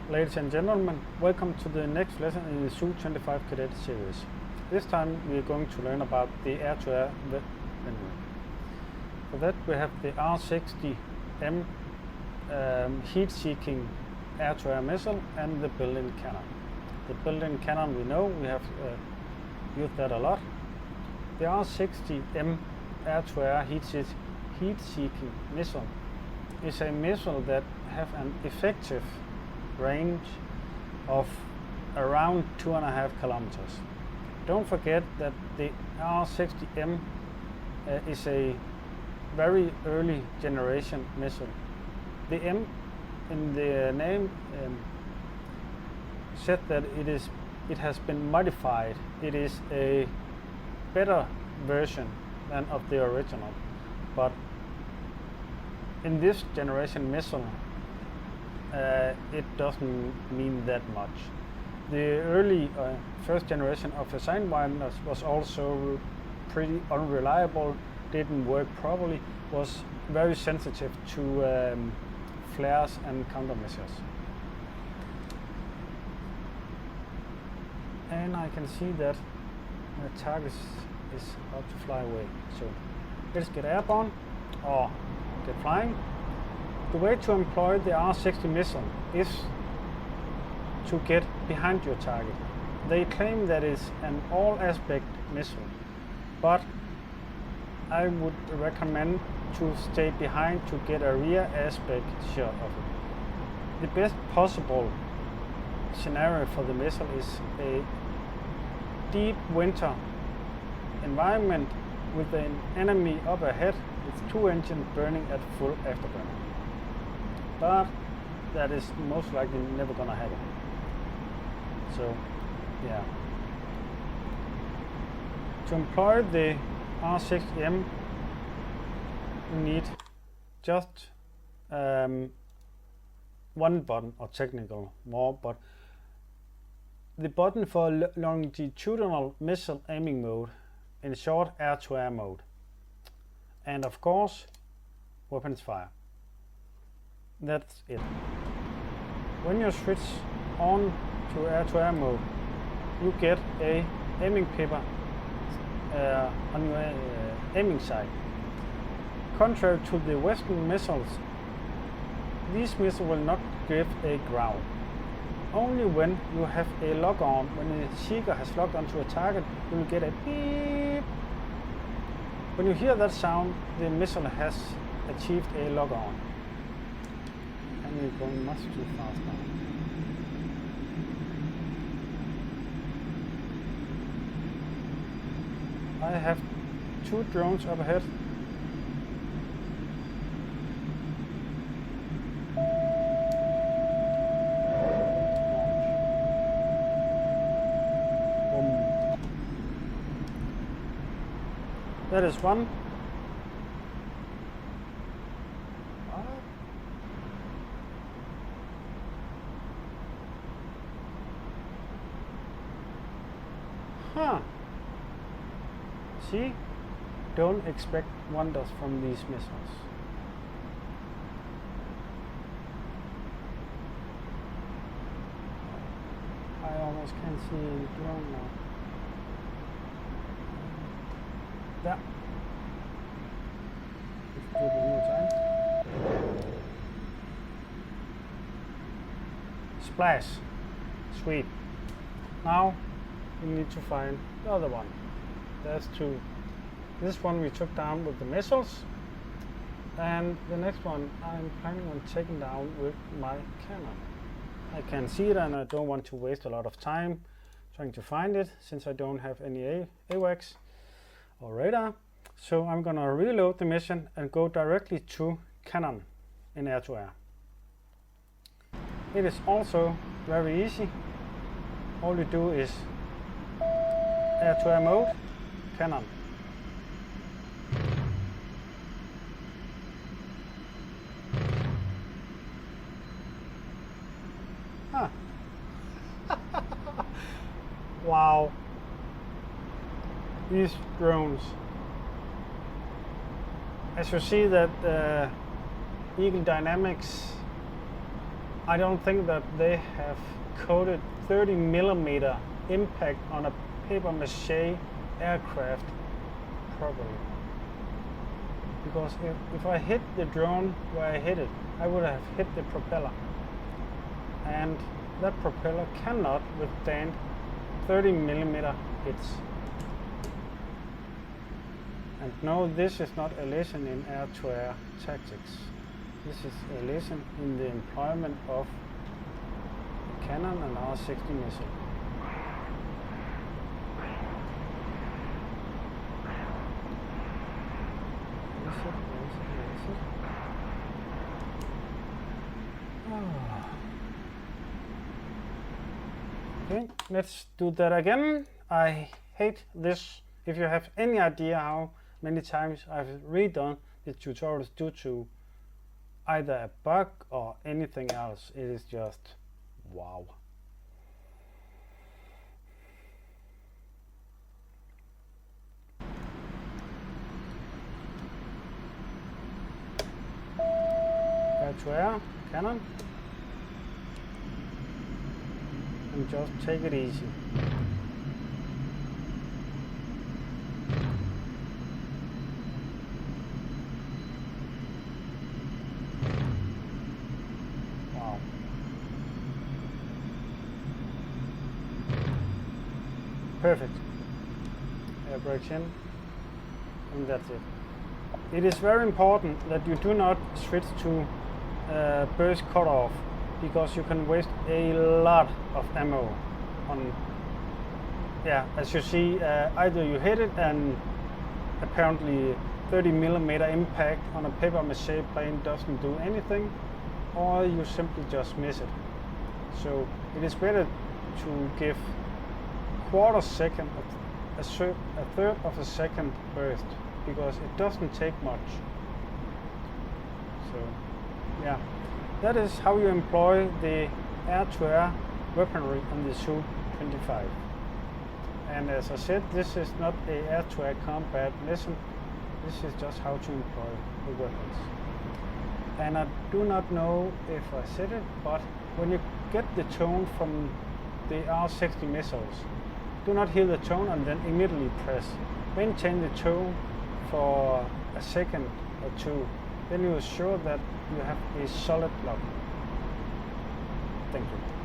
Ladies and gentlemen, welcome to the next lesson in the Su-25 Cadet series. This time we are going to learn about the air-to-air weaponry. For that we have the R60M heat-seeking air-to-air missile and the built-in cannon. The built-in cannon we know, we have used that a lot. The R60M air-to-air heat-seeking missile is a missile that have an effective range of around 2.5 kilometers. Don't forget that the R60M is a very early generation missile. The M in the name said that it has been modified. It is a better version than of the original, but in this generation missile it doesn't mean that much. The early first generation of the Su-25 was also pretty unreliable, didn't work properly, was very sensitive to flares and countermeasures. And I can see that my target is about to fly away. So let's get airborne or get flying. The way to employ the R60 missile is to get behind your target. They claim that it's an all-aspect missile, but I would recommend to stay behind to get a rear aspect shot of it. The best possible scenario for the missile is a deep winter environment with an enemy up ahead with 2 engines burning at full afterburner. But that is most likely never gonna happen. So yeah. To employ the R60M you need just one button, or technical more, but the button for longitudinal missile aiming mode, in short air-to-air mode, and of course weapons fire. That's it. When you switch on to air-to-air mode, you get a aiming paper on your aiming sight. Contrary to the Western missiles, these missiles will not give a ground. Only when you have a lock on, when the seeker has locked onto a target, you will get a beep. When you hear that sound, the missile has achieved a lock on. And we're going much too fast now. I have 2 drones up ahead. That is one. Huh. See? Don't expect wonders from these missiles. I almost can't see a drone now. There. Let's do it one more time. Splash. Sweet. Now we need to find the other one. There's 2. This one we took down with the missiles, and the next one I'm planning on taking down with my cannon. I can see it and I don't want to waste a lot of time trying to find it since I don't have any AWACS or radar. So I'm gonna reload the mission and go directly to cannon in air-to-air. It is also very easy. All you do is air-to-air mode, cannon. Huh. Wow. These drones. As you see that Eagle Dynamics I don't think that they have coded 30 millimeter impact on a paper mache aircraft properly. Because if I hit the drone where I hit it, I would have hit the propeller. And that propeller cannot withstand 30 millimeter hits. And no, this is not a lesson in air-to-air tactics. This is a lesson in the employment of the cannon and R-60 missile. Okay, let's do that again. I hate this. If you have any idea how many times I've redone the tutorials due to either a bug or anything else, it is just wow. Air to air, cannon. And just take it easy. Wow. Perfect. Air brakes in, and that's it. It is very important that you do not switch to burst cutoff, because you can waste a lot of ammo on, as you see, either you hit it and apparently 30 millimeter impact on a paper mache plane doesn't do anything, or you simply just miss it. So it is better to give quarter second, a third of a second burst, because it doesn't take much. So yeah, that is how you employ the air-to-air weaponry on the Su-25. And as I said, this is not a air-to-air combat lesson. This is just how to employ the weapons. And I do not know if I said it, but when you get the tone from the R-60 missiles, do not hear the tone and then immediately press. Maintain the tone for a second or two. Then you are sure that you have a solid lock. Thank you.